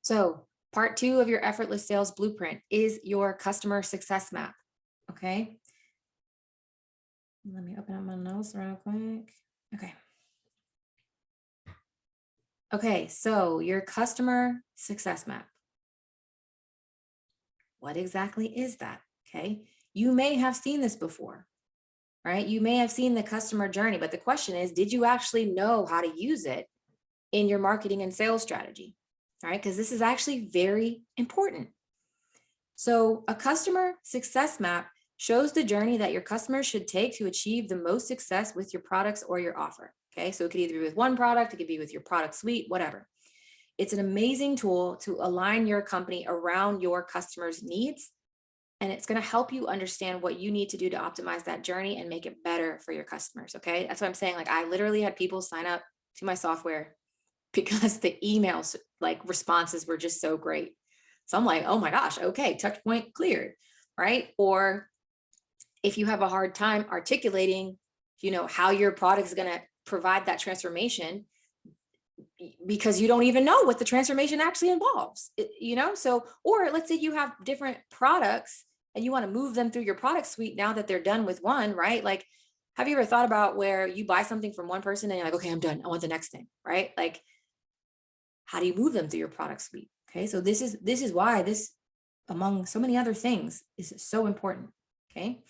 So part 2 of your effortless sales blueprint is your customer success map. Okay. Let me open up my notes real quick. Okay. Okay. So your customer success map. What exactly is that? Okay. You may have seen this before, right? You may have seen the customer journey, but the question is, did you actually know how to use it in your marketing and sales strategy? All right. Because this is actually very important. So a customer success map shows the journey that your customers should take to achieve the most success with your products or your offer. Okay, so it could either be with one product, it could be with your product suite, whatever. It's an amazing tool to align your company around your customers' needs. And it's going to help you understand what you need to do to optimize that journey and make it better for your customers. Okay, that's what I'm saying. Like, I literally had people sign up to my software because the emails, like, responses were just so great. So I'm like, oh my gosh, okay, touch point cleared, right? Or if you have a hard time articulating, how your product is going to provide that transformation because you don't even know what the transformation actually involves, So, or let's say you have different products and you want to move them through your product suite now that they're done with one, right? Like, have you ever thought about where you buy something from one person and you're like, okay, I'm done, I want the next thing, right? Like, how do you move them through your product suite? Okay, so this is why this, among so many other things, is so important. Okay,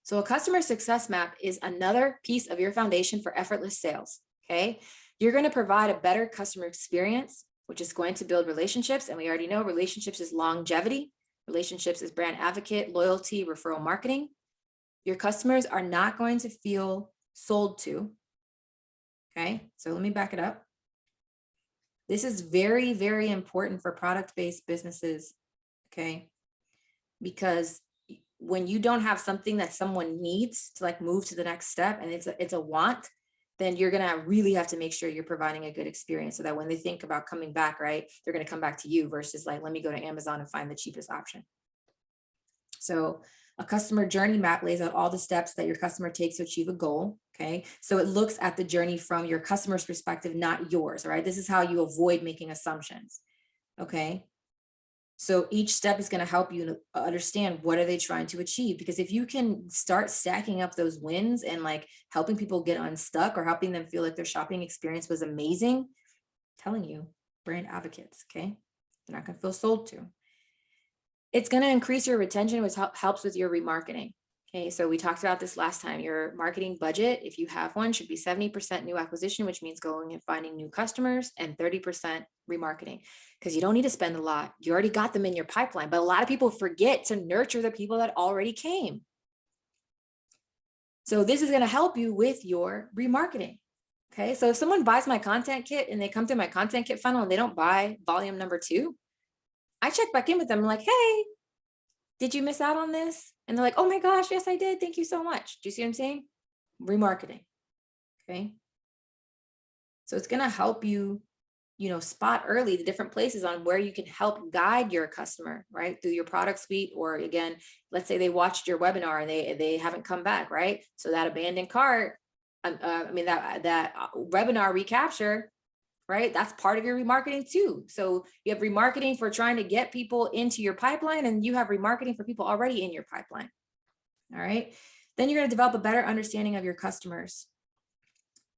so a customer success map is another piece of your foundation for effortless sales. Okay, you're going to provide a better customer experience, which is going to build relationships, and we already know relationships is longevity. Relationships is brand advocate, loyalty, referral marketing. Your customers are not going to feel sold to. Okay, so let me back it up. This is very, very important for product-based businesses, okay? Because when you don't have something that someone needs to, like, move to the next step, and it's a want, then you're gonna really have to make sure you're providing a good experience so that when they think about coming back, right, they're gonna come back to you versus like, let me go to Amazon and find the cheapest option. So a customer journey map lays out all the steps that your customer takes to achieve a goal. Okay, so it looks at the journey from your customer's perspective, not yours. All right, this is how you avoid making assumptions. Okay, so each step is going to help you to understand what are they trying to achieve, because if you can start stacking up those wins and like helping people get unstuck or helping them feel like their shopping experience was amazing, I'm telling you, brand advocates, okay, they're not going to feel sold to. It's going to increase your retention, which helps with your remarketing. Okay, so we talked about this last time. Your marketing budget, if you have one, should be 70% new acquisition, which means going and finding new customers, and 30% remarketing, because you don't need to spend a lot. You already got them in your pipeline, but a lot of people forget to nurture the people that already came. So this is going to help you with your remarketing. Okay, so if someone buys my content kit and they come through my content kit funnel and they don't buy volume number 2, I check back in with them. I'm like, hey, did you miss out on this? And they're like, oh my gosh, yes, I did. Thank you so much. Do you see what I'm saying? Remarketing. Okay. So it's going to help you, spot early the different places on where you can help guide your customer, right? Through your product suite. Or again, let's say they watched your webinar and they haven't come back, right? So that abandoned cart, that webinar recapture, right? That's part of your remarketing too. So you have remarketing for trying to get people into your pipeline, and you have remarketing for people already in your pipeline. All right. Then you're going to develop a better understanding of your customers.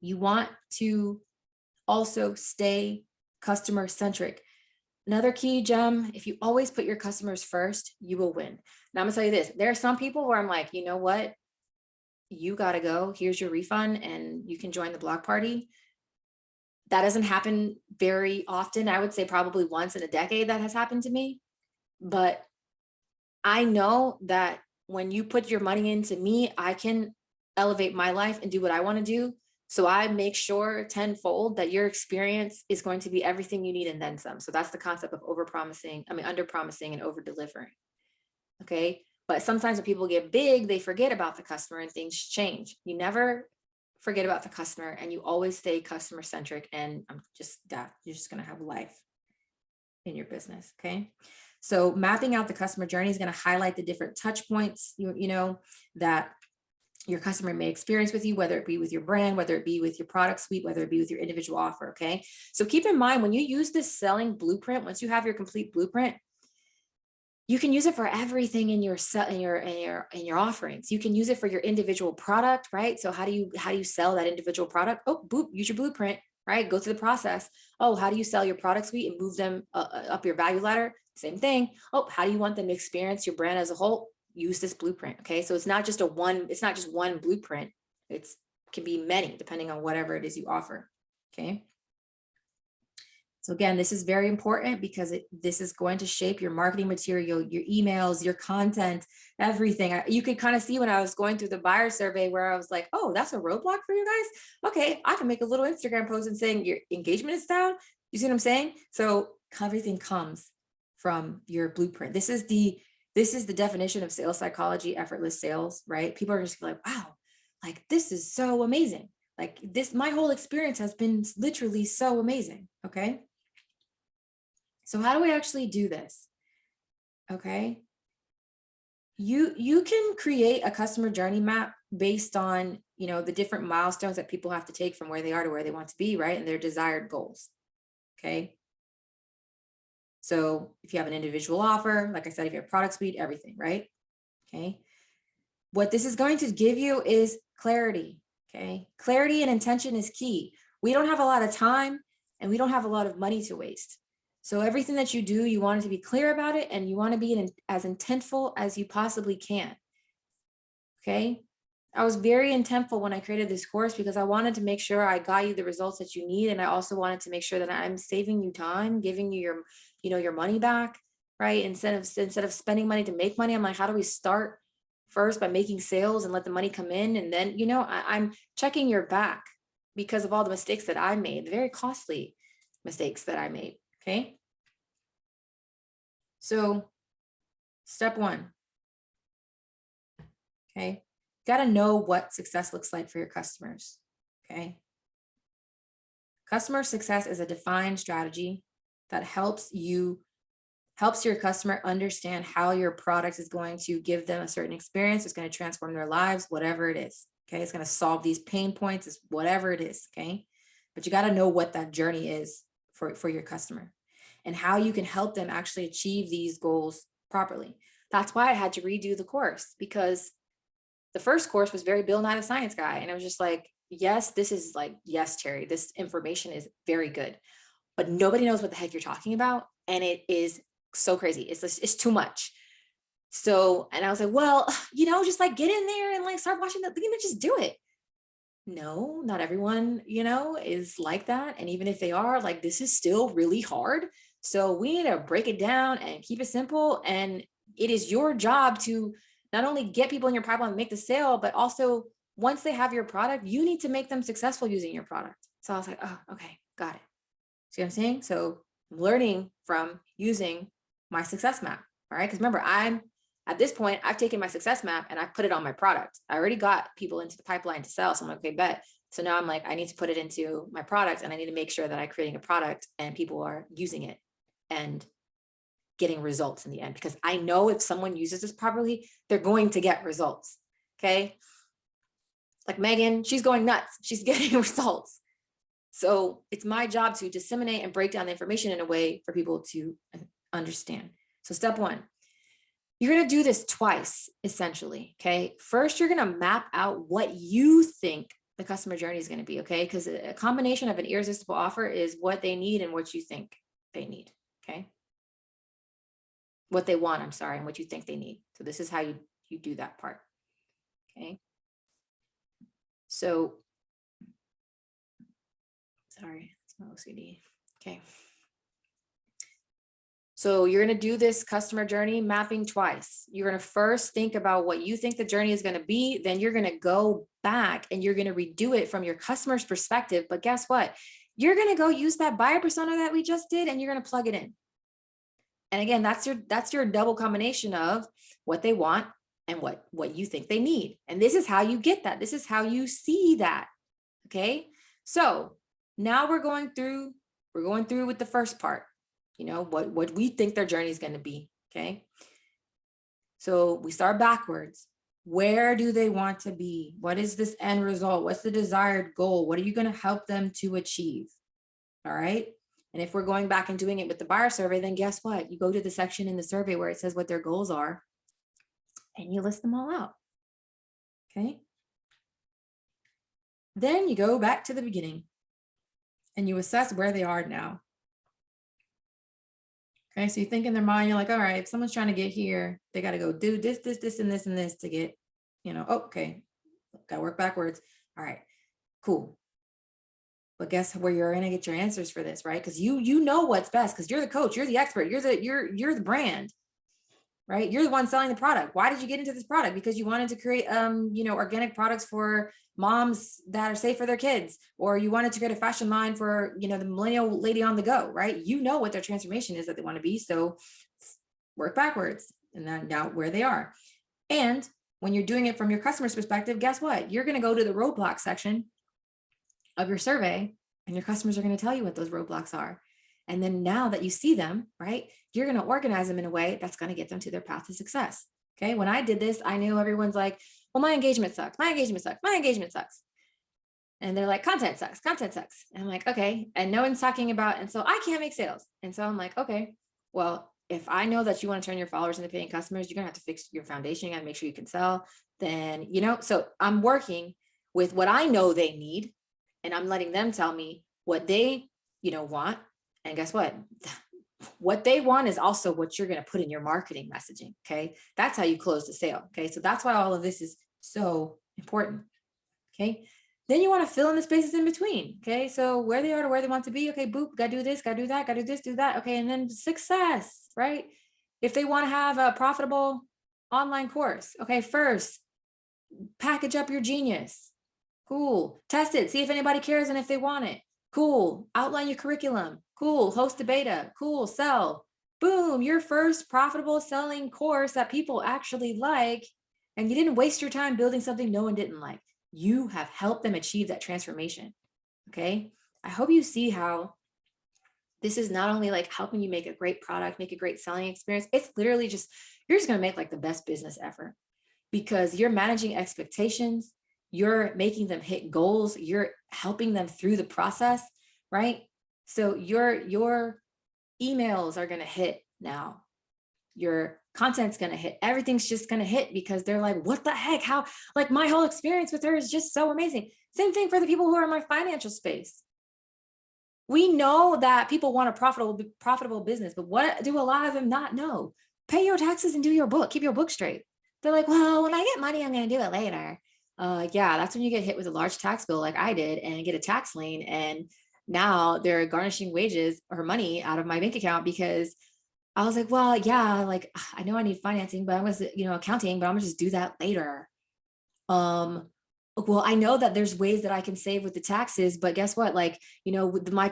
You want to also stay customer centric. Another key gem, if you always put your customers first, you will win. Now I'm gonna tell you this, there are some people where I'm like, you know what? You got to go. Here's your refund and you can join the block party. That doesn't happen very often. I would say probably once in a decade that has happened to me. But I know that when you put your money into me, I can elevate my life and do what I want to do. So I make sure tenfold that your experience is going to be everything you need and then some. So that's the concept of under promising and over delivering. Okay. But sometimes when people get big, they forget about the customer and things change. You never forget about the customer, and you always stay customer centric, and you're just going to have life in your business. Okay. So mapping out the customer journey is going to highlight the different touch points, that your customer may experience with you, whether it be with your brand, whether it be with your product suite, whether it be with your individual offer. Okay. So keep in mind, when you use this selling blueprint, once you have your complete blueprint, you can use it for everything in your offerings. You can use it for your individual product, right? So how do you sell that individual product? Oh, boop, use your blueprint, right? Go through the process. Oh, how do you sell your product suite and move them up your value ladder? Same thing. Oh, how do you want them to experience your brand as a whole? Use this blueprint. Okay. So it's not just one blueprint. It can be many depending on whatever it is you offer. Okay. So again, this is very important because this is going to shape your marketing material, your emails, your content, everything. You could kind of see when I was going through the buyer survey where I was like, oh, that's a roadblock for you guys. Okay, I can make a little Instagram post and saying your engagement is down. You see what I'm saying? So everything comes from your blueprint. This is the definition of sales psychology, effortless sales, right? People are just like, wow, like this is so amazing. Like this, my whole experience has been literally so amazing. Okay. So how do we actually do this? Okay. You can create a customer journey map based on, the different milestones that people have to take from where they are to where they want to be, right? And their desired goals. Okay. So if you have an individual offer, like I said, if you have a product suite, everything, right? Okay. What this is going to give you is clarity. Okay. Clarity and intention is key. We don't have a lot of time and we don't have a lot of money to waste. So everything that you do, you want it to be clear about it and you want to be as intentful as you possibly can. Okay. I was very intentful when I created this course because I wanted to make sure I got you the results that you need. And I also wanted to make sure that I'm saving you time, giving you your money back, right? Instead of spending money to make money, I'm like, how do we start first by making sales and let the money come in? And then, I'm checking your back because of all the mistakes that I made, the very costly mistakes that I made. Okay. So step one. Okay. Got to know what success looks like for your customers. Okay. Customer success is a defined strategy that helps your customer understand how your product is going to give them a certain experience. It's going to transform their lives, whatever it is. Okay. It's going to solve these pain points, it's whatever it is. Okay. But you got to know what that journey is for your customer and how you can help them actually achieve these goals properly. That's why I had to redo the course, because the first course was very Bill Nye the Science Guy. And I was just like, yes, this is like, yes, Terry, this information is very good, but nobody knows what the heck you're talking about. And it is so crazy. It's too much. So, and I was like, well, just like get in there and like start watching just do it. No, not everyone, is like that. And even if they are, like, this is still really hard. So we need to break it down and keep it simple. And it is your job to not only get people in your pipeline and make the sale, but also once they have your product, you need to make them successful using your product. So I was like, oh, okay, got it. See what I'm saying? So I'm learning from using my success map. All right. Because remember, at this point, I've taken my success map and I put it on my product. I already got people into the pipeline to sell. So I'm like, okay, bet. So now I'm like, I need to put it into my product and I need to make sure that I'm creating a product and people are using it and getting results in the end, because I know if someone uses this properly, they're going to get results. Okay. Like Megan, she's going nuts. She's getting results. So it's my job to disseminate and break down the information in a way for people to understand. So step one, you're going to do this twice, essentially. Okay. First, you're going to map out what you think the customer journey is going to be. Okay. Because a combination of an irresistible offer is what they need and what you think they need. Okay. What they want, I'm sorry, and what you think they need. So this is how you do that part. Okay. So, sorry, it's my OCD. Okay. So you're going to do this customer journey mapping twice. You're going to first think about what you think the journey is going to be. Then you're going to go back and you're going to redo it from your customer's perspective. But guess what? You're going to go use that buyer persona that we just did and you're going to plug it in. And again, that's your double combination of what they want and what you think they need. And this is how you get that. This is how you see that. Okay. So now we're going through with the first part, what we think their journey is going to be. Okay. So we start backwards. Where do they want to be? What is this end result? What's the desired goal? What are you going to help them to achieve? All right. And if we're going back and doing it with the buyer survey, then guess what? You go to the section in the survey where it says what their goals are and you list them all out. Okay. Then you go back to the beginning and you assess where they are now. Okay, so you think in their mind, you're like, all right, if someone's trying to get here, they got to go do this, this, this, and this, and this to get, oh, okay, got to work backwards. All right, cool. But guess where you're going to get your answers for this, right? Because you know what's best, because you're the coach, you're the expert, you're the brand, right? You're the one selling the product. Why did you get into this product? Because you wanted to create, organic products for moms that are safe for their kids, or you wanted to create a fashion line for, the millennial lady on the go, right? You know what their transformation is that they want to be. So work backwards and then now where they are. And when you're doing it from your customer's perspective, guess what? You're going to go to the roadblock section of your survey and your customers are going to tell you what those roadblocks are. And then now that you see them, right, you're going to organize them in a way that's going to get them to their path to success. Okay. When I did this, I knew everyone's like, well, my engagement sucks. My engagement sucks. My engagement sucks. And they're like, content sucks. Content sucks. And I'm like, okay. And no one's talking about, and so I can't make sales. And so I'm like, okay, well, if I know that you want to turn your followers into paying customers, you're going to have to fix your foundation. You got to make sure you can sell. Then, so I'm working with what I know they need. And I'm letting them tell me what they, want. And guess what? What they want is also what you're going to put in your marketing messaging. Okay. That's how you close the sale. Okay. So that's why all of this is so important. Okay. Then you want to fill in the spaces in between. Okay. So where they are to where they want to be. Okay. Boop, got to do this, got to do that, got to do this, do that. Okay. And then success, right? If they want to have a profitable online course. Okay. First, package up your genius. Cool. Test it. See if anybody cares and if they want it. Cool. Outline your curriculum. Cool. Host a beta. Cool. Sell. Boom. Your first profitable selling course that people actually like. And you didn't waste your time building something no one didn't like. You have helped them achieve that transformation. Okay. I hope you see how this is not only like helping you make a great product, make a great selling experience. It's literally just, you're just going to make like the best business ever because you're managing expectations. You're making them hit goals. You're helping them through the process, right? So your emails are going to hit now. Your content's going to hit. Everything's just going to hit because they're like, what the heck? How, like my whole experience with her is just so amazing. Same thing for the people who are in my financial space. We know that people want a profitable business, but what do a lot of them not know? Pay your taxes and do your book. Keep your book straight. They're like, well, when I get money, I'm going to do it later. Yeah, that's when you get hit with a large tax bill like I did and get a tax lien. And now they're garnishing wages or money out of my bank account because I was like, well, yeah, like I know I need financing, but I'm gonna, accounting, but I'm gonna just do that later. Well, I know that there's ways that I can save with the taxes, but guess what? Like, with my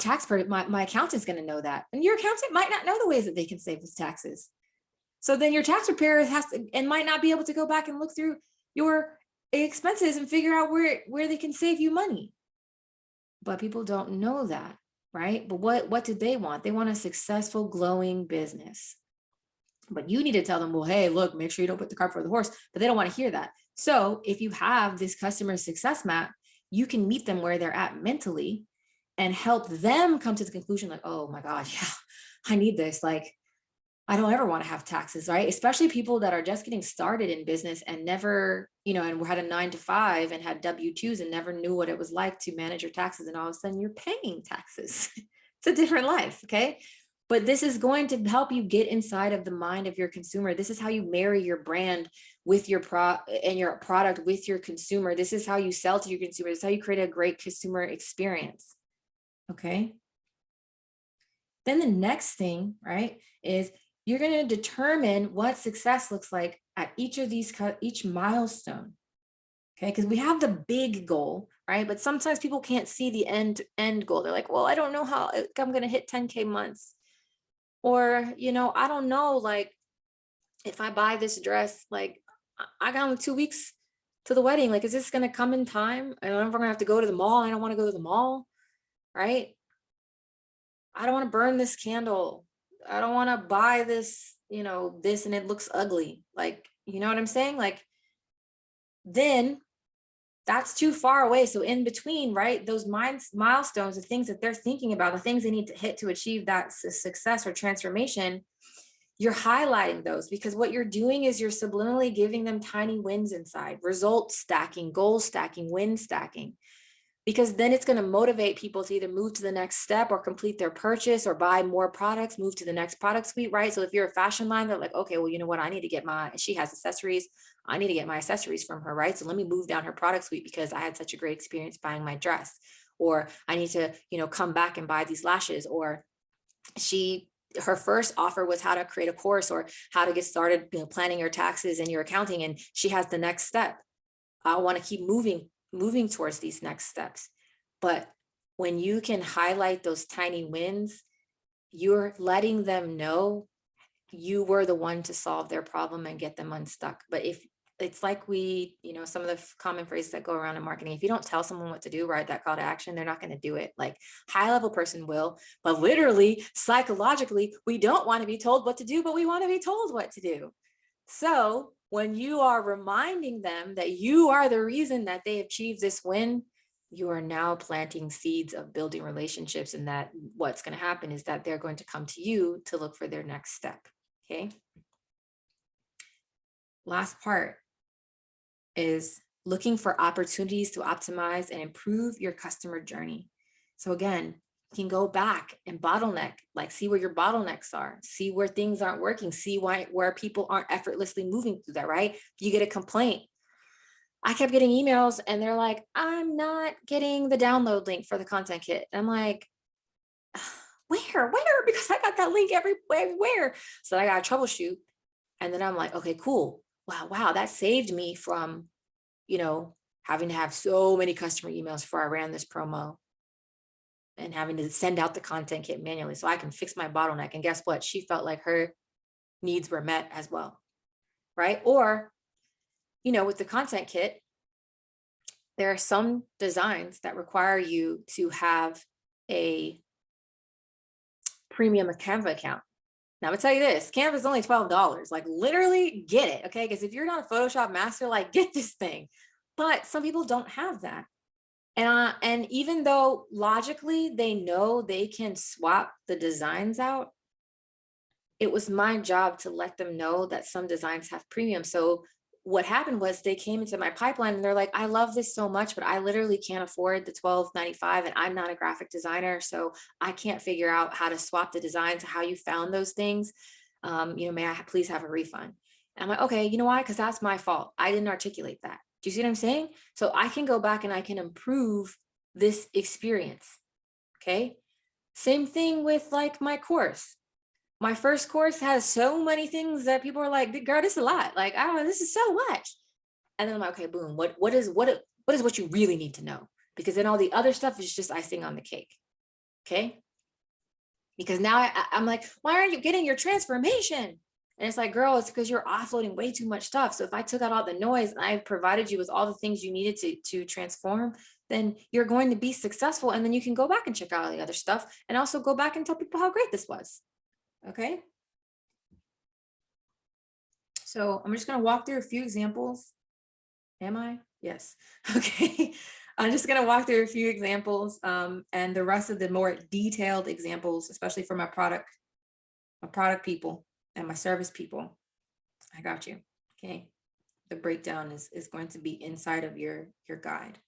my accountant's gonna know that. And your accountant might not know the ways that they can save with taxes. So then your tax preparer has to and might not be able to go back and look through your expenses and figure out where they can save you money. But people don't know that, right? But what do they want? They want a successful, glowing business. But you need to tell them, well, hey, look, make sure you don't put the cart before the horse. But they don't want to hear that. So if you have this customer success map, you can meet them where they're at mentally and help them come to the conclusion like, oh my gosh, yeah, I need this. Like, I don't ever want to have taxes, right? Especially people that are just getting started in business and never, and had a 9-to-5 and had W-2s and never knew what it was like to manage your taxes. And all of a sudden you're paying taxes. It's a different life. Okay. But this is going to help you get inside of the mind of your consumer. This is how you marry your brand with your your product with your consumer. This is how you sell to your consumer. This is how you create a great consumer experience. Okay. Then the next thing, right, is you're going to determine what success looks like at each milestone. Okay. Because we have the big goal, right? But sometimes people can't see the end goal. They're like, well, I don't know how I'm going to hit 10K months. Or, I don't know, like if I buy this dress, like I got only 2 weeks to the wedding. Like, is this going to come in time? I don't know if I'm going to have to go to the mall. I don't want to go to the mall, right? I don't want to burn this candle. I don't want to buy this, this and it looks ugly. Like, you know what I'm saying? Like, then that's too far away. So in between, right, those milestones, the things that they're thinking about, the things they need to hit to achieve that success or transformation, you're highlighting those, because what you're doing is you're subliminally giving them tiny wins inside, result stacking, goal stacking, win stacking, because then it's going to motivate people to either move to the next step or complete their purchase or buy more products, move to the next product suite, right? So if you're a fashion line, they're like, okay, well, you know what? I need to get she has accessories. I need to get my accessories from her, right? So let me move down her product suite because I had such a great experience buying my dress. Or I need to, come back and buy these lashes. Or her first offer was how to create a course or how to get started, planning your taxes and your accounting. And she has the next step. I want to keep moving towards these next steps. But when you can highlight those tiny wins, you're letting them know you were the one to solve their problem and get them unstuck. But if it's like some of the common phrases that go around in marketing, if you don't tell someone what to do, right, that call to action, they're not going to do it. Like high level person will, but literally psychologically, we don't want to be told what to do, but we want to be told what to do. So when you are reminding them that you are the reason that they achieved this win, you are now planting seeds of building relationships, and that what's going to happen is that they're going to come to you to look for their next step. Okay. Last part is looking for opportunities to optimize and improve your customer journey. So again, you can go back and bottleneck, like see where your bottlenecks are, see where things aren't working, see where people aren't effortlessly moving through that, right? You get a complaint. I kept getting emails and they're like, I'm not getting the download link for the content kit. And I'm like, where? Because I got that link everywhere. So I got to troubleshoot. And then I'm like, okay, cool. Wow. That saved me from, having to have so many customer emails before I ran this promo and having to send out the content kit manually so I can fix my bottleneck. And guess what? She felt like her needs were met as well, right? Or, with the content kit, there are some designs that require you to have a premium Canva account. Now, I'm gonna tell you this, Canva is only $12. Like literally get it, okay? Because if you're not a Photoshop master, like get this thing. But some people don't have that. And even though logically they know they can swap the designs out, it was my job to let them know that some designs have premium. So what happened was they came into my pipeline and they're like, I love this so much, but I literally can't afford the $12.95 and I'm not a graphic designer. So I can't figure out how to swap the designs, how you found those things. May I please have a refund? And I'm like, okay, you know why? Because that's my fault. I didn't articulate that. Do you see what I'm saying? So I can go back and I can improve this experience. Okay. Same thing with like my course. My first course has so many things that people are like, girl, this is a lot. Like, I don't know, this is so much. And then I'm like, okay, boom, what is what you really need to know? Because then all the other stuff is just icing on the cake. Okay. Because now I'm like, why aren't you getting your transformation? And it's like, girl, it's because you're offloading way too much stuff. So if I took out all the noise and I provided you with all the things you needed to transform, then you're going to be successful. And then you can go back and check out all the other stuff and also go back and tell people how great this was. Okay. So I'm just going to walk through a few examples. Am I? Yes. Okay. I'm just going to walk through a few examples and the rest of the more detailed examples, especially for my product people and my service people. I got you. Okay. The breakdown is going to be inside of your guide.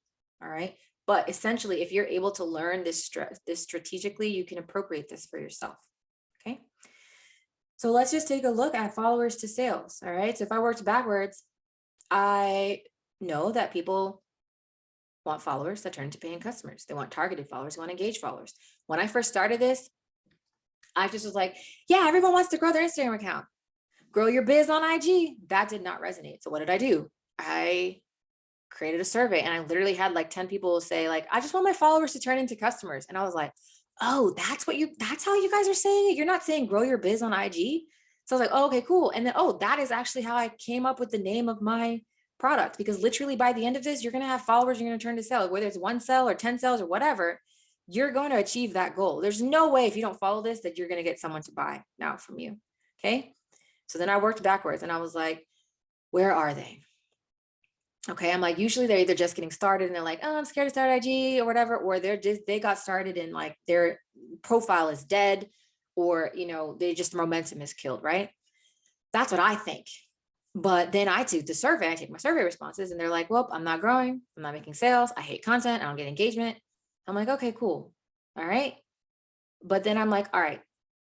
All right. But essentially, if you're able to learn this strategically, you can appropriate this for yourself. Okay. So let's just take a look at followers to sales. All right. So if I worked backwards, I know that people want followers that turn into paying customers. They want targeted followers, they want engaged followers. When I first started this, I just was like, yeah, everyone wants to grow their Instagram account. Grow your biz on IG. That did not resonate. So what did I do? I created a survey and I literally had like 10 people say like, I just want my followers to turn into customers. And I was like, oh, that's how you guys are saying it. You're not saying grow your biz on IG. So I was like, oh, okay, cool. And then, oh, that is actually how I came up with the name of my product, because literally by the end of this, you're going to have followers, you're going to turn to sales, whether it's 1 sale or 10 sales or whatever, you're going to achieve that goal. There's no way if you don't follow this that you're going to get someone to buy now from you. Okay. So then I worked backwards and I was like, where are they? Okay. I'm like, usually they're either just getting started and they're like, oh, I'm scared to start IG or whatever, or they got started and like their profile is dead, or, they just momentum is killed. Right. That's what I think. But then I take my survey responses, and they're like, well, I'm not growing. I'm not making sales. I hate content. I don't get engagement. I'm like, okay, cool. All right. But then I'm like, all right,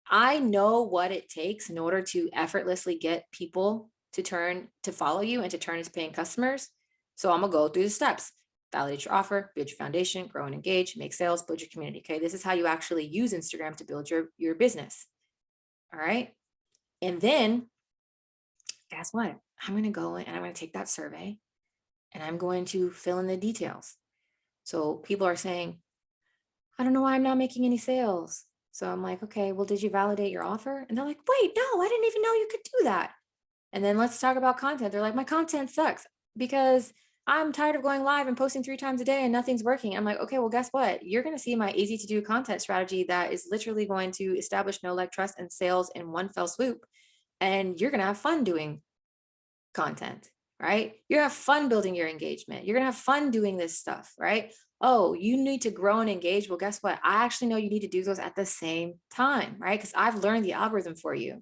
I know what it takes in order to effortlessly get people to follow you and to turn into paying customers. So I'm gonna go through the steps: validate your offer, build your foundation, grow and engage, make sales, build your community. Okay. This is how you actually use Instagram to build your business. All right. And then guess what? I'm going to go in and I'm going to take that survey and I'm going to fill in the details. So people are saying, I don't know why I'm not making any sales. So I'm like, okay, well, did you validate your offer? And they're like, wait, no, I didn't even know you could do that. And then let's talk about content. They're like, my content sucks because I'm tired of going live and posting 3 times a day and nothing's working. I'm like, okay, well, guess what? You're going to see my easy to do content strategy that is literally going to establish know, like, trust, and sales in one fell swoop. And you're going to have fun doing content, right? You're gonna have fun building your engagement. You're gonna have fun doing this stuff, right? Oh, you need to grow and engage. Well, guess what? I actually know you need to do those at the same time, right? Because I've learned the algorithm for you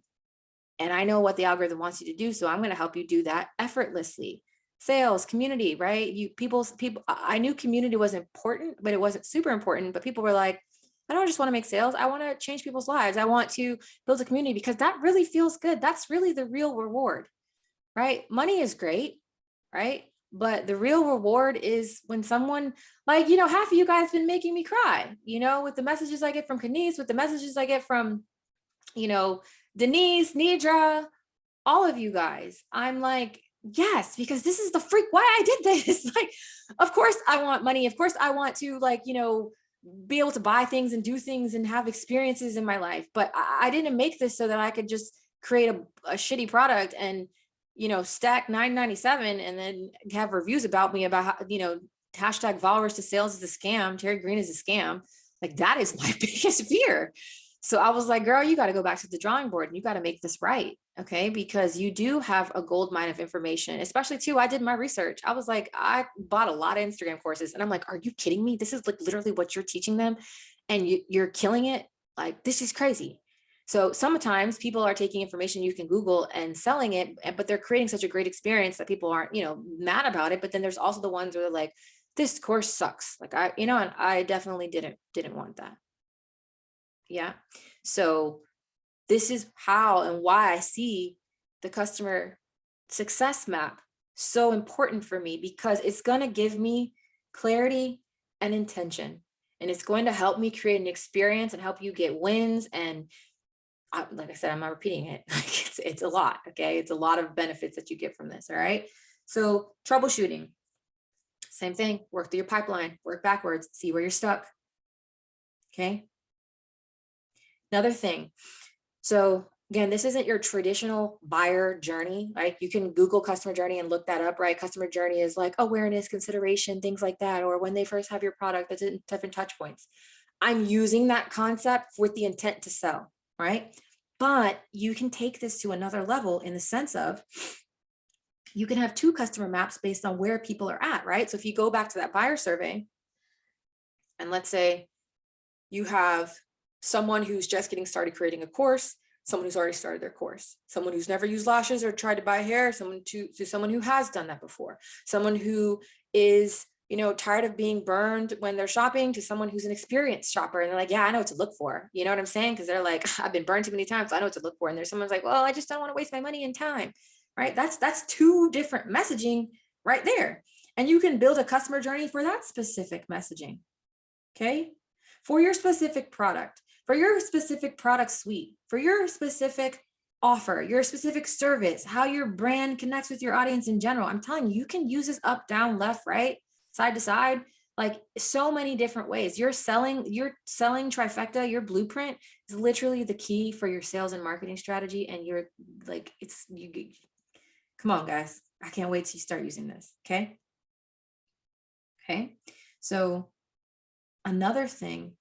and I know what the algorithm wants you to do. So I'm going to help you do that effortlessly. Sales, community, right? People, I knew community was important, but it wasn't super important. But people were like, I don't just want to make sales. I want to change people's lives. I want to build a community because that really feels good. That's really the real reward, right? Money is great, right? But the real reward is when someone, like, half of you guys been making me cry, with the messages I get from Kenise, with the messages I get from, Denise, Nidra, all of you guys. I'm like, yes, because this is the freak why I did this. Like, of course I want money. Of course I want to, like, be able to buy things and do things and have experiences in my life. But I didn't make this so that I could just create a shitty product and, stack $9.97 and then have reviews about me about how, hashtag followers to sales is a scam. Terry Green is a scam. Like, that is my biggest fear. So I was like, girl, you got to go back to the drawing board and you got to make this right. Okay. Because you do have a gold mine of information, especially too. I did my research. I was like, I bought a lot of Instagram courses and I'm like, are you kidding me? This is like literally what you're teaching them and you're killing it. Like, this is crazy. So sometimes people are taking information you can Google and selling it, but they're creating such a great experience that people aren't, mad about it. But then there's also the ones where they're like, this course sucks. Like, and I definitely didn't want that. Yeah. So this is how and why I see the customer success map so important for me, because it's going to give me clarity and intention. And it's going to help me create an experience and help you get wins. And like I said, I'm not repeating it. It's a lot. Okay. It's a lot of benefits that you get from this. All right. So troubleshooting, same thing, work through your pipeline, work backwards, see where you're stuck. Okay. Another thing. So again, this isn't your traditional buyer journey, right? You can Google customer journey and look that up, right? Customer journey is like awareness, consideration, things like that, or when they first have your product, that's different touch points. I'm using that concept with the intent to sell, right? But you can take this to another level in the sense of you can have 2 customer maps based on where people are at, right? So if you go back to that buyer survey, and let's say you have someone who's just getting started creating a course, someone who's already started their course, someone who's never used lashes or tried to buy hair, someone to someone who has done that before, someone who is, tired of being burned when they're shopping, to someone who's an experienced shopper. And they're like, yeah, I know what to look for. You know what I'm saying? Because they're like, I've been burned too many times. So I know what to look for. And there's someone's like, well, I just don't want to waste my money and time, right? That's 2 different messaging right there. And you can build a customer journey for that specific messaging. Okay. For your specific product, for your specific product suite, for your specific offer, your specific service, how your brand connects with your audience in general. I'm telling you, you can use this up, down, left, right, side to side, like so many different ways. Your selling trifecta, your blueprint is literally the key for your sales and marketing strategy. And you're like, come on, guys. I can't wait till you start using this. Okay. Okay. So another thing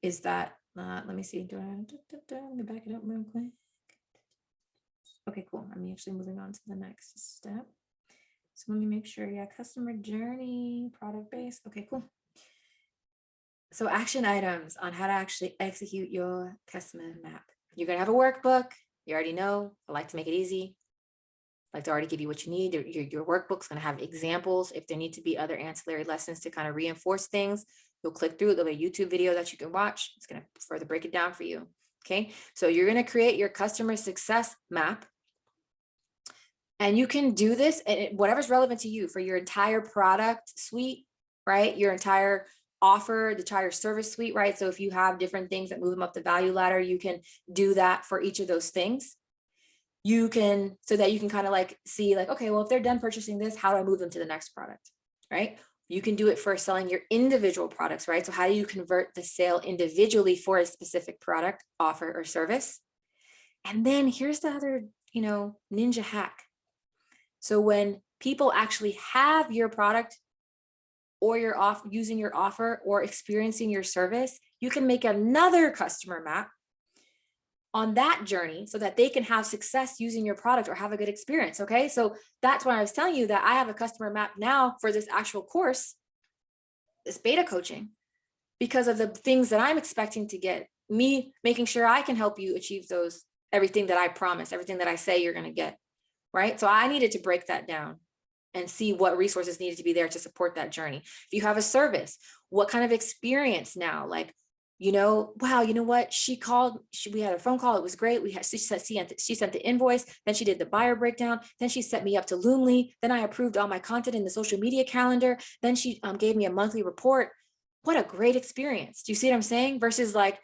is that, let me see, let me back it up real quick. Okay, cool. I'm actually moving on to the next step. So let me make sure. Yeah, customer journey, product base. Okay, cool. So action items on how to actually execute your customer map. You're going to have a workbook. You already know. I like to make it easy. I like to already give you what you need. Your workbook's going to have examples. If there need to be other ancillary lessons to kind of reinforce things, you'll click through. There'll be a YouTube video that you can watch. It's going to further break it down for you. Okay. So you're going to create your customer success map. And you can do this at whatever's relevant to you for your entire product suite, right? Your entire offer, the entire service suite, right? So if you have different things that move them up the value ladder, you can do that for each of those things. You can, so that you can kind of like see like, okay, well, if they're done purchasing this, how do I move them to the next product, right? You can do it for selling your individual products, right? So how do you convert the sale individually for a specific product, offer, or service? And then here's the other, ninja hack. So when people actually have your product or using your offer or experiencing your service, you can make another customer map on that journey so that they can have success using your product or have a good experience. Okay. So that's why I was telling you that I have a customer map now for this actual course, this beta coaching, because of the things that I'm expecting to get, me making sure I can help you achieve those, everything that I promise, everything that I say you're going to get. Right. So I needed to break that down and see what resources needed to be there to support that journey. If you have a service, what kind of experience now? Like, wow, you know what? We had a phone call. It was great. She sent the invoice. Then she did the buyer breakdown. Then she set me up to Loomly. Then I approved all my content in the social media calendar. Then she gave me a monthly report. What a great experience. Do you see what I'm saying? Versus like,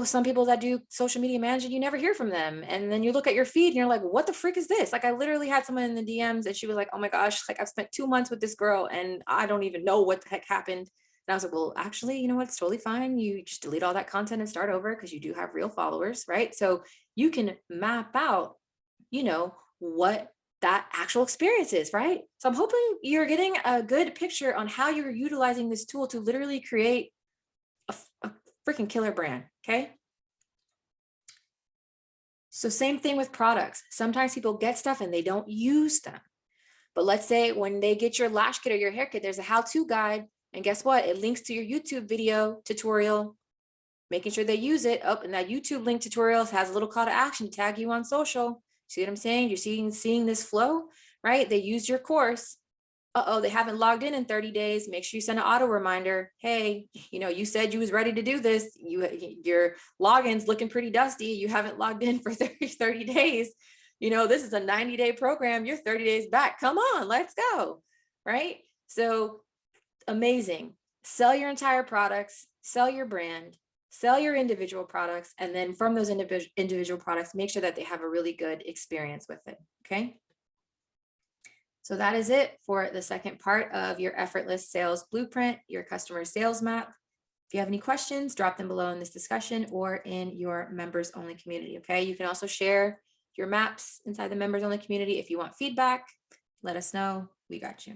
some people that do social media management, you never hear from them. And then you look at your feed and you're like, what the frick is this? Like I literally had someone in the DMs and she was like, oh my gosh, like I've spent 2 months with this girl and I don't even know what the heck happened. And I was like, well, actually, you know what? It's totally fine. You just delete all that content and start over because you do have real followers, right? So you can map out, what that actual experience is, right? So I'm hoping you're getting a good picture on how you're utilizing this tool to literally create a freaking killer brand. Okay. So same thing with products. Sometimes people get stuff and they don't use them. But let's say when they get your lash kit or your hair kit, there's a how-to guide. And guess what? It links to your YouTube video tutorial, making sure they use it. Oh, and that YouTube link tutorial has a little call to action, tag you on social. See what I'm saying? You're seeing this flow, right? They use your course. They haven't logged in 30 days. Make sure you send an auto reminder. Hey, you said you was ready to do this. Your login's looking pretty dusty. You haven't logged in for 30 days. This is a 90-day program. You're 30 days back. Come on, let's go. Right? So amazing. Sell your entire products, sell your brand, sell your individual products. And then from those individual products, make sure that they have a really good experience with it. Okay. So that is it for the second part of your effortless sales blueprint, your customer sales map. If you have any questions, drop them below in this discussion or in your members only community. Okay. You can also share your maps inside the members only community. If you want feedback, let us know. We got you.